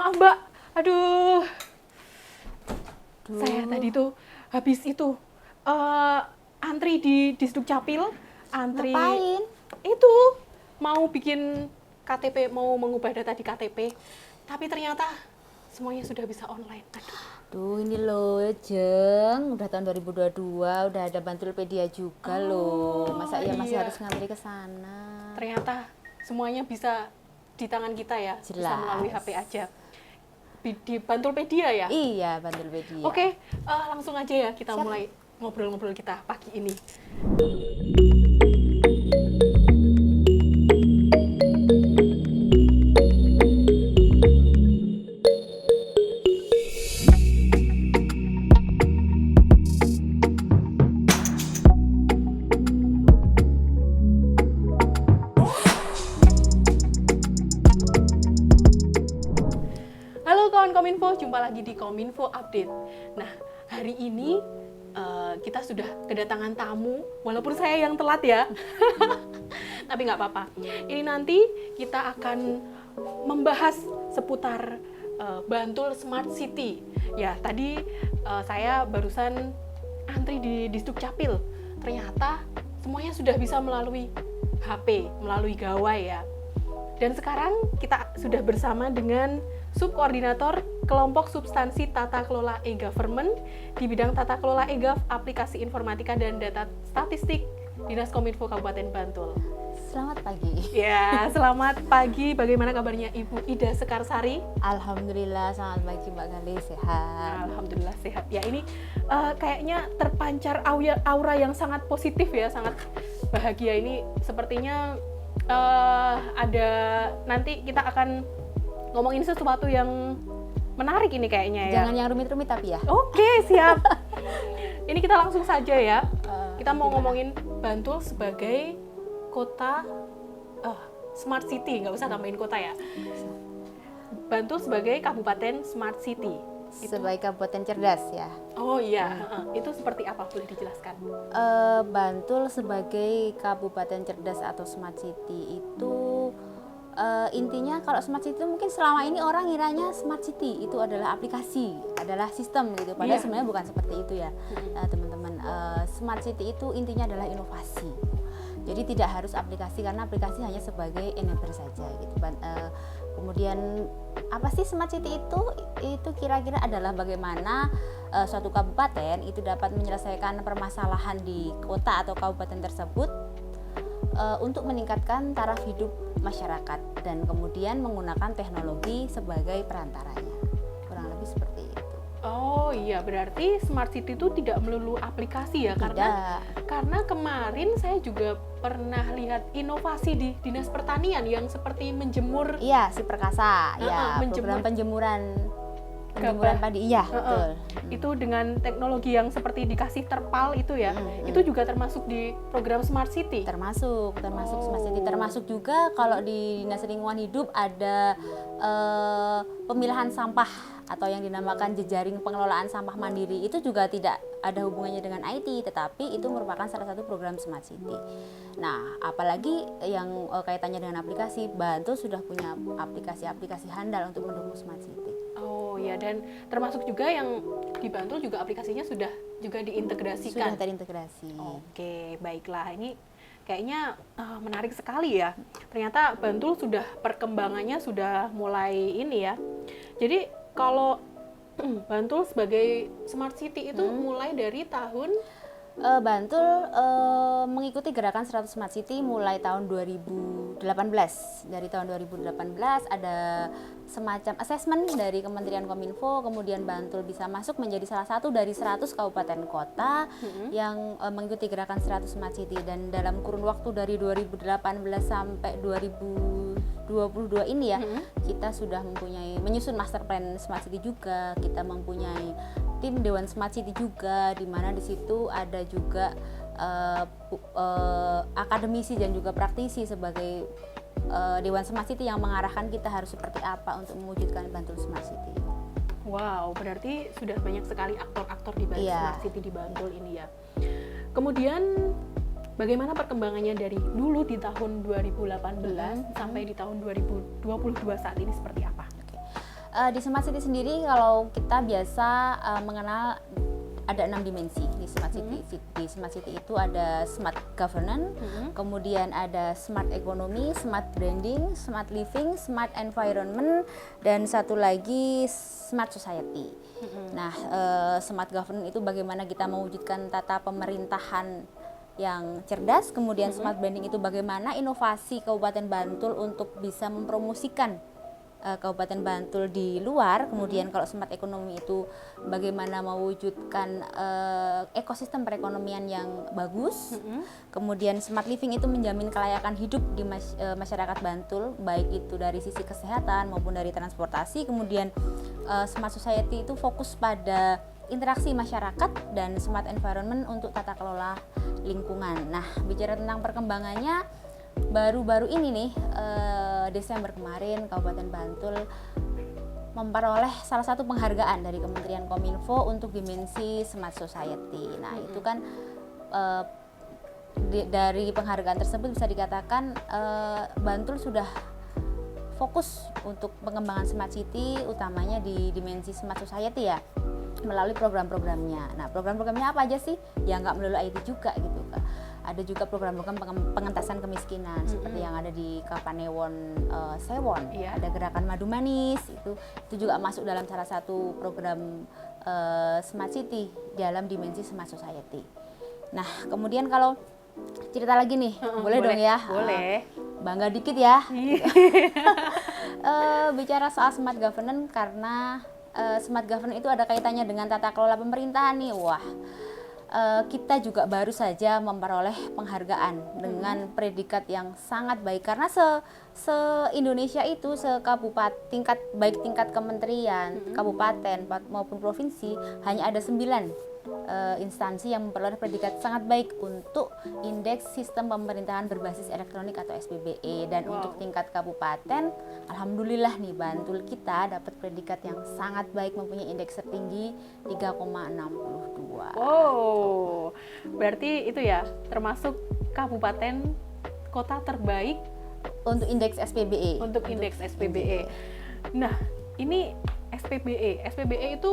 maaf Mbak. Aduh. Duh. Saya tadi tuh habis itu antri di Disdukcapil, antri. Ngapain? Itu mau bikin KTP, mau mengubah data di KTP. Tapi ternyata semuanya sudah bisa online. Aduh. Duh, ini loh Jeng, udah tahun 2022, udah ada Bantulpedia juga loh. Masa iya masih harus ngantri ke sana? Ternyata semuanya bisa di tangan kita ya, bisa Jelas. melalui HP aja. Di Bantulpedia ya? Iya, Bantulpedia. Oke, langsung aja ya kita Siap. mulai ngobrol-ngobrol kita pagi ini. Halo kawan Kominfo, jumpa lagi di Kominfo Update. Nah, hari ini kita sudah kedatangan tamu, walaupun saya yang telat ya. Tapi nggak apa-apa. Ini nanti kita akan membahas seputar Bantul Smart City. Ya, tadi saya barusan antri di Disdukcapil. Ternyata semuanya sudah bisa melalui HP, melalui gawai ya. Dan sekarang kita sudah bersama dengan Subkoordinator Kelompok Substansi Tata Kelola E-Government di bidang Tata Kelola E-Gov, Aplikasi Informatika dan Data Statistik Dinas Kominfo Kabupaten Bantul. Selamat pagi. Ya, selamat pagi. Bagaimana kabarnya Ibu Ida Sekarsari? Alhamdulillah, selamat pagi Mbak Gali, sehat. Alhamdulillah sehat. Ya, ini kayaknya terpancar aura yang sangat positif ya, sangat bahagia. Ini sepertinya ada, nanti kita akan ngomongin sesuatu yang menarik ini kayaknya ya. Jangan yang rumit-rumit tapi ya. Oke, siap. Ini kita langsung saja ya. Kita mau gimana? ngomongin Bantul sebagai kota smart city, nggak usah tambahin kota ya. Bantul sebagai kabupaten smart city. Sebagai kabupaten cerdas ya. Oh iya, itu seperti apa, boleh dijelaskan? Bantul sebagai kabupaten cerdas atau smart city itu intinya kalau smart city itu mungkin selama ini orang ngiranya smart city itu adalah aplikasi, adalah sistem gitu. Padahal Iya. sebenarnya bukan seperti itu ya, teman-teman. Smart city itu intinya adalah inovasi. Jadi tidak harus aplikasi karena aplikasi hanya sebagai enabler saja gitu. Kemudian apa sih smart city itu? Itu kira-kira adalah bagaimana suatu kabupaten itu dapat menyelesaikan permasalahan di kota atau kabupaten tersebut untuk meningkatkan taraf hidup masyarakat dan kemudian menggunakan teknologi sebagai perantaranya. Kurang lebih seperti itu. Oh iya, berarti smart city itu tidak melulu aplikasi ya, karena kemarin saya juga pernah lihat inovasi di Dinas Pertanian yang seperti menjemur. Iya, si Perkasa, ya, menjemur program penjemuran gabah. padi, iya, betul. Itu dengan teknologi yang seperti dikasih terpal itu ya, itu juga termasuk di program smart city. Termasuk smart city, termasuk juga kalau di Dinas Lingkungan Hidup ada pemilahan sampah atau yang dinamakan jejaring pengelolaan sampah mandiri, itu juga tidak ada hubungannya dengan IT, tetapi itu merupakan salah satu program smart city. Nah, apalagi yang kaitannya dengan aplikasi, Bantul sudah punya aplikasi-aplikasi handal untuk mendukung smart city. Oh ya, dan termasuk juga yang di Bantul juga aplikasinya sudah juga diintegrasikan. Sudah terintegrasi. Oke, baiklah. Ini kayaknya menarik sekali ya. Ternyata Bantul sudah perkembangannya sudah mulai ini ya. Jadi kalau Bantul sebagai smart city itu mulai dari tahun Bantul mengikuti gerakan 100 Smart City mulai tahun 2018. Dari tahun 2018 ada semacam assessment dari Kementerian Kominfo, kemudian Bantul bisa masuk menjadi salah satu dari 100 kabupaten kota yang mengikuti gerakan 100 Smart City. Dan dalam kurun waktu dari 2018 sampai 2022 ini ya, kita sudah menyusun master plan Smart City juga, kita mempunyai tim Dewan Smart City juga, di mana di situ ada juga akademisi dan juga praktisi sebagai Dewan Smart City yang mengarahkan kita harus seperti apa untuk mewujudkan Bantul Smart City. Wow, berarti sudah banyak sekali aktor-aktor di Bantul Smart City di Bantul ini ya. Kemudian bagaimana perkembangannya dari dulu di tahun 2018 sampai di tahun 2022 saat ini seperti apa? Di Smart City sendiri kalau kita biasa mengenal ada 6 dimensi di Smart City. Di Smart City itu ada Smart Governance, kemudian ada Smart Economy, Smart Branding, Smart Living, Smart Environment, dan satu lagi Smart Society. Nah, Smart Governance itu bagaimana kita mewujudkan tata pemerintahan yang cerdas, kemudian Smart Branding itu bagaimana inovasi Kabupaten Bantul untuk bisa mempromosikan Kabupaten Bantul di luar. Kemudian kalau Smart Economy itu bagaimana mewujudkan ekosistem perekonomian yang bagus. Kemudian Smart Living itu menjamin kelayakan hidup di masyarakat Bantul, baik itu dari sisi kesehatan maupun dari transportasi. Kemudian Smart Society itu fokus pada interaksi masyarakat, dan Smart Environment untuk tata kelola lingkungan. Nah, bicara tentang perkembangannya, baru-baru ini nih, Desember kemarin Kabupaten Bantul memperoleh salah satu penghargaan dari Kementerian Kominfo untuk dimensi Smart Society. Nah, itu kan dari penghargaan tersebut bisa dikatakan Bantul sudah fokus untuk pengembangan Smart City, utamanya di dimensi Smart Society ya, melalui program-programnya. Nah, program-programnya apa aja sih? Ya nggak melulu IT juga gitu, Kak. Ada juga program-program pengentasan kemiskinan seperti yang ada di Kapanewon Sewon. Ada gerakan Madu Manis, itu juga masuk dalam salah satu program Smart City dalam dimensi Smart Society. Nah, kemudian kalau cerita lagi nih, boleh dong ya? Boleh. Bangga dikit ya. Bicara soal Smart Governance, karena Smart Governance itu ada kaitannya dengan tata kelola pemerintahan nih. Wah, kita juga baru saja memperoleh penghargaan dengan predikat yang sangat baik, karena se-Indonesia itu tingkat kementerian, kabupaten maupun provinsi hanya ada 9 instansi yang memperoleh predikat sangat baik untuk indeks sistem pemerintahan berbasis elektronik atau SPBE. Dan untuk tingkat kabupaten, alhamdulillah nih Bantul kita dapat predikat yang sangat baik, mempunyai indeks tertinggi 3,62. Wow, berarti itu ya termasuk kabupaten kota terbaik untuk indeks SPBE. Untuk indeks SPBE. Nah, ini SPBE itu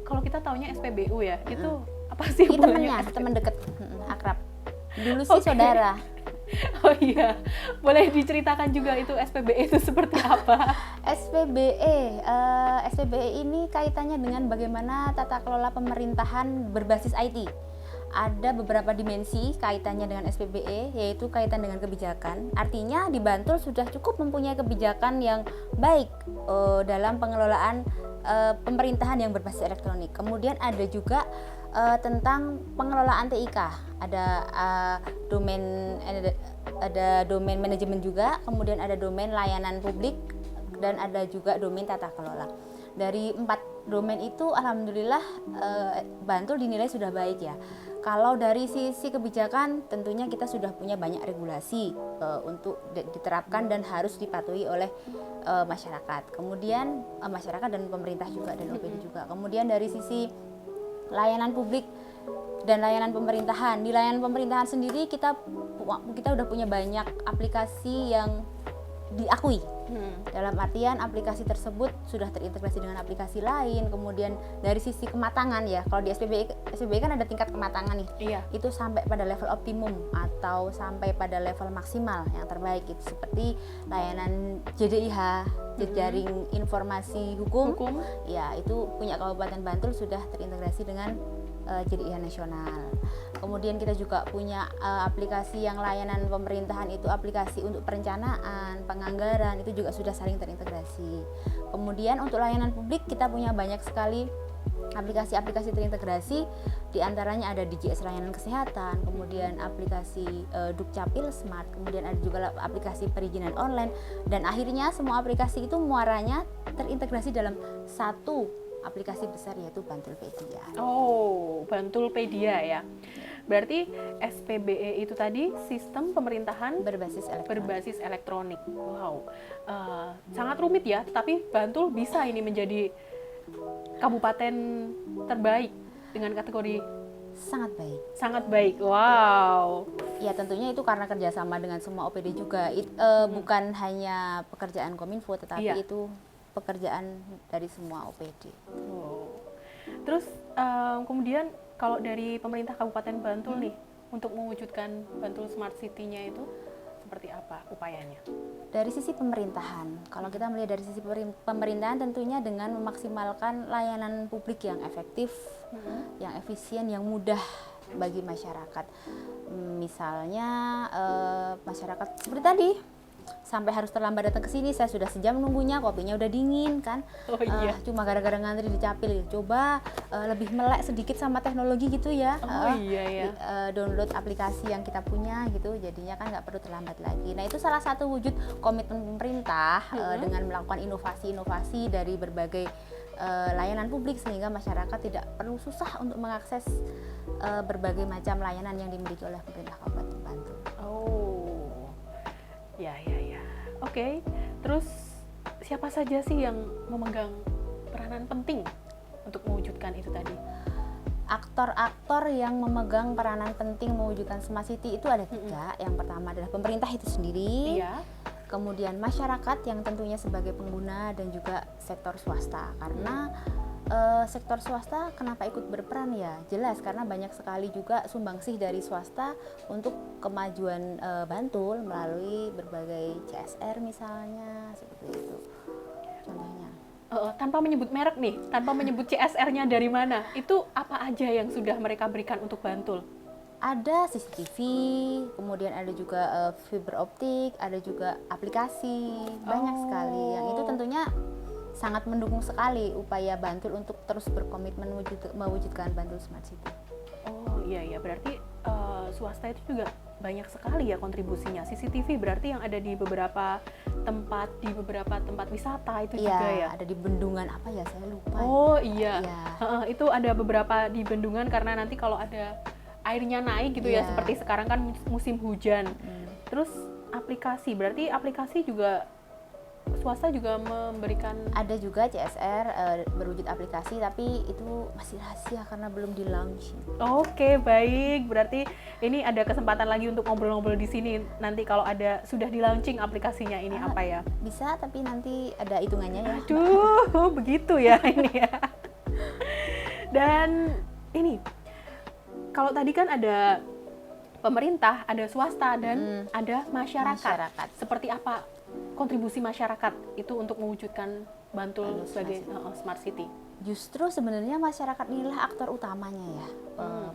kalau kita taunya SPBU ya, itu apa sih? Itu teman dekat, akrab. Dulu sih saudara. Oh iya, boleh diceritakan juga itu SPBE itu seperti apa? SPBE ini kaitannya dengan bagaimana tata kelola pemerintahan berbasis IT. Ada beberapa dimensi kaitannya dengan SPBE, yaitu kaitan dengan kebijakan. Artinya di Bantul sudah cukup mempunyai kebijakan yang baik dalam pengelolaan pemerintahan yang berbasis elektronik. Kemudian ada juga tentang pengelolaan TIK. Ada domain manajemen juga, kemudian ada domain layanan publik, dan ada juga domain tata kelola. Dari 4 domain itu alhamdulillah Bantul dinilai sudah baik ya. Kalau dari sisi kebijakan tentunya kita sudah punya banyak regulasi untuk diterapkan dan harus dipatuhi oleh masyarakat. Kemudian masyarakat dan pemerintah juga, dan OPD juga. Kemudian dari sisi layanan publik dan layanan pemerintahan, di layanan pemerintahan sendiri kita udah punya banyak aplikasi yang diakui. Dalam artian aplikasi tersebut sudah terintegrasi dengan aplikasi lain. Kemudian dari sisi kematangan ya, kalau di SPBE kan ada tingkat kematangan nih. Iya. Itu sampai pada level optimum atau sampai pada level maksimal yang terbaik, itu seperti layanan JDIH, Jejaring Informasi Hukum. Ya, itu punya Kabupaten Bantul sudah terintegrasi dengan JDIH nasional. Kemudian kita juga punya aplikasi yang layanan pemerintahan, itu aplikasi untuk perencanaan, penganggaran, itu juga sudah saling terintegrasi. Kemudian untuk layanan publik kita punya banyak sekali aplikasi-aplikasi terintegrasi, diantaranya ada DJS layanan kesehatan, kemudian aplikasi Dukcapil Smart, kemudian ada juga aplikasi perizinan online, dan akhirnya semua aplikasi itu muaranya terintegrasi dalam satu aplikasi besar, yaitu Bantulpedia. Oh, Bantulpedia ya. Berarti SPBE itu tadi sistem pemerintahan berbasis elektronik. Wow, sangat rumit ya, tapi Bantul bisa ini menjadi kabupaten terbaik dengan kategori sangat baik. Sangat baik, wow. Ya tentunya itu karena kerjasama dengan semua OPD juga. Bukan hanya pekerjaan Kominfo, tetapi itu pekerjaan dari semua OPD. Oh. Terus kemudian kalau dari pemerintah Kabupaten Bantul nih untuk mewujudkan Bantul Smart City-nya itu seperti apa upayanya? Dari sisi pemerintahan, kalau kita melihat dari sisi pemerintahan tentunya dengan memaksimalkan layanan publik yang efektif, yang efisien, yang mudah bagi masyarakat. Misalnya masyarakat seperti tadi, sampai harus terlambat datang ke sini, saya sudah sejam nunggunya, kopinya udah dingin kan. Oh iya. Cuma gara-gara ngantri di Capil. Coba lebih melek sedikit sama teknologi gitu ya. Oh iya ya. Download aplikasi yang kita punya gitu, jadinya kan nggak perlu terlambat lagi. Nah, itu salah satu wujud komitmen pemerintah dengan melakukan inovasi-inovasi dari berbagai layanan publik sehingga masyarakat tidak perlu susah untuk mengakses berbagai macam layanan yang dimiliki oleh pemerintah Kabupaten Bantul. Oh, ya. Oke, terus siapa saja sih yang memegang peranan penting untuk mewujudkan itu tadi? Aktor-aktor yang memegang peranan penting mewujudkan Smart City itu ada 3. Yang pertama adalah pemerintah itu sendiri, Iya. kemudian masyarakat yang tentunya sebagai pengguna, dan juga sektor swasta. Karena sektor swasta kenapa ikut berperan ya? Jelas karena banyak sekali juga sumbangsih dari swasta untuk kemajuan Bantul melalui berbagai CSR misalnya, seperti itu contohnya. Tanpa menyebut merek nih, tanpa menyebut CSR-nya dari mana, itu apa aja yang sudah mereka berikan untuk Bantul? Ada CCTV, kemudian ada juga fiber optik, ada juga aplikasi, banyak sekali. Yang itu tentunya sangat mendukung sekali upaya Bantul untuk terus berkomitmen mewujudkan Bantul Smart City. Oh iya, berarti swasta itu juga banyak sekali ya kontribusinya. CCTV berarti yang ada di beberapa tempat wisata itu juga ya? Ada di bendungan apa ya, saya lupa. Oh iya, Ya. Itu ada beberapa di bendungan karena nanti kalau ada airnya naik gitu ya, seperti sekarang kan musim hujan. Terus aplikasi, berarti aplikasi juga swasta juga memberikan. Ada juga CSR berwujud aplikasi, tapi itu masih rahasia karena belum di launch. Oke, baik. Berarti ini ada kesempatan lagi untuk ngobrol-ngobrol di sini. Nanti kalau ada sudah di launching aplikasinya ini apa ya? Bisa, tapi nanti ada hitungannya ya. Aduh, begitu ya ini ya. Dan ini, kalau tadi kan ada pemerintah, ada swasta, dan ada masyarakat. Seperti apa kontribusi masyarakat itu untuk mewujudkan Bantul sebagai Smart City? Justru sebenarnya masyarakat inilah aktor utamanya ya.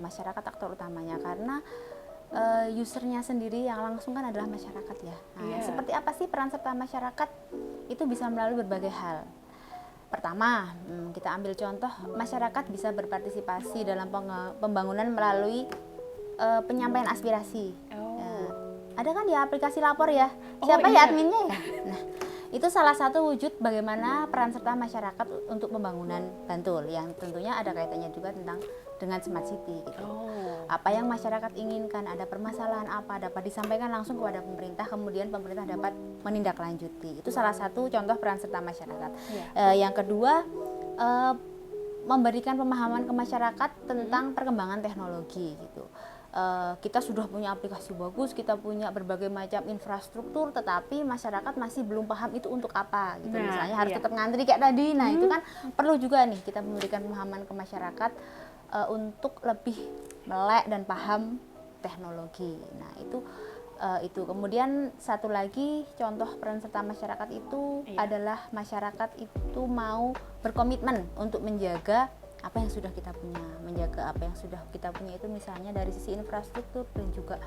Masyarakat aktor utamanya karena usernya sendiri yang langsung kan adalah masyarakat ya. Nah, seperti apa sih peran serta masyarakat? Itu bisa melalui berbagai hal. Pertama, kita ambil contoh, masyarakat bisa berpartisipasi dalam pembangunan melalui penyampaian aspirasi. Ada kan ya aplikasi lapor ya, siapa ya adminnya ya? Nah, itu salah satu wujud bagaimana peran serta masyarakat untuk pembangunan Bantul, yang tentunya ada kaitannya juga dengan Smart City gitu. Apa yang masyarakat inginkan, ada permasalahan apa, dapat disampaikan langsung kepada pemerintah, kemudian pemerintah dapat menindaklanjuti. Itu salah satu contoh peran serta masyarakat. Yang kedua, memberikan pemahaman ke masyarakat tentang perkembangan teknologi gitu. Kita sudah punya aplikasi bagus, kita punya berbagai macam infrastruktur, tetapi masyarakat masih belum paham itu untuk apa gitu. Misalnya harus tetap ngantri kayak tadi. Nah, itu kan perlu juga nih kita memberikan pemahaman ke masyarakat untuk lebih melek dan paham teknologi. Nah, itu. Kemudian satu lagi contoh peran serta masyarakat itu adalah masyarakat itu mau berkomitmen untuk menjaga apa yang sudah kita punya, menjaga apa yang sudah kita punya itu misalnya dari sisi infrastruktur dan juga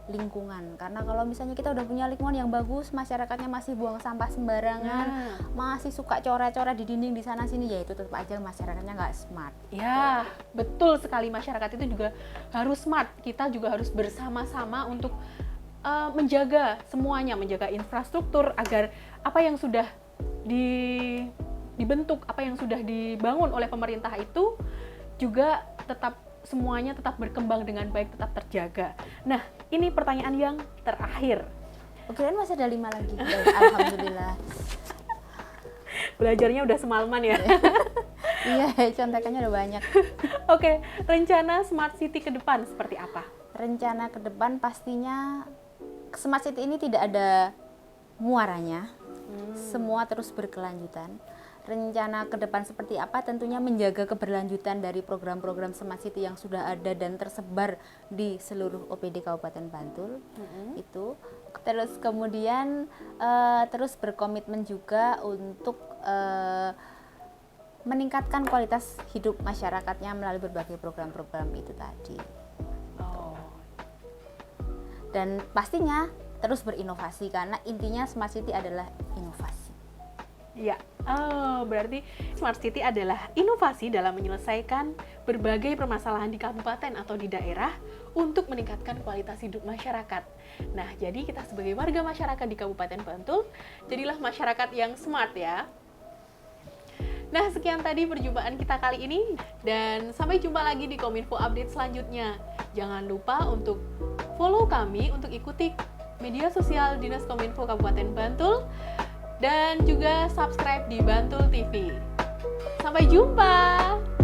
lingkungan. Karena kalau misalnya kita udah punya lingkungan yang bagus, masyarakatnya masih buang sampah sembarangan, masih suka coret-coret di dinding di sana sini, ya itu tetap aja masyarakatnya nggak smart. Ya, betul sekali, masyarakat itu juga harus smart. Kita juga harus bersama-sama untuk menjaga semuanya, menjaga infrastruktur agar apa yang sudah dibentuk, apa yang sudah dibangun oleh pemerintah itu juga semuanya tetap berkembang dengan baik, tetap terjaga. Nah, ini pertanyaan yang terakhir. Kirain masih ada 5 lagi. Alhamdulillah. Belajarnya udah semalaman ya. Iya, contekannya udah banyak. Oke, rencana Smart City ke depan seperti apa? Rencana ke depan pastinya Smart City ini tidak ada muaranya Semua terus berkelanjutan. Rencana ke depan seperti apa? Tentunya menjaga keberlanjutan dari program-program Smart City yang sudah ada dan tersebar di seluruh OPD Kabupaten Bantul. Itu. Terus kemudian terus berkomitmen juga untuk meningkatkan kualitas hidup masyarakatnya melalui berbagai program-program itu tadi. Dan pastinya terus berinovasi karena intinya Smart City adalah inovasi. Ya, berarti Smart City adalah inovasi dalam menyelesaikan berbagai permasalahan di kabupaten atau di daerah untuk meningkatkan kualitas hidup masyarakat. Nah, jadi kita sebagai warga masyarakat di Kabupaten Bantul, jadilah masyarakat yang smart ya. Nah, sekian tadi perjumpaan kita kali ini, dan sampai jumpa lagi di Kominfo Update selanjutnya. Jangan lupa untuk follow kami untuk ikuti media sosial Dinas Kominfo Kabupaten Bantul, dan juga subscribe di Bantul TV. Sampai jumpa!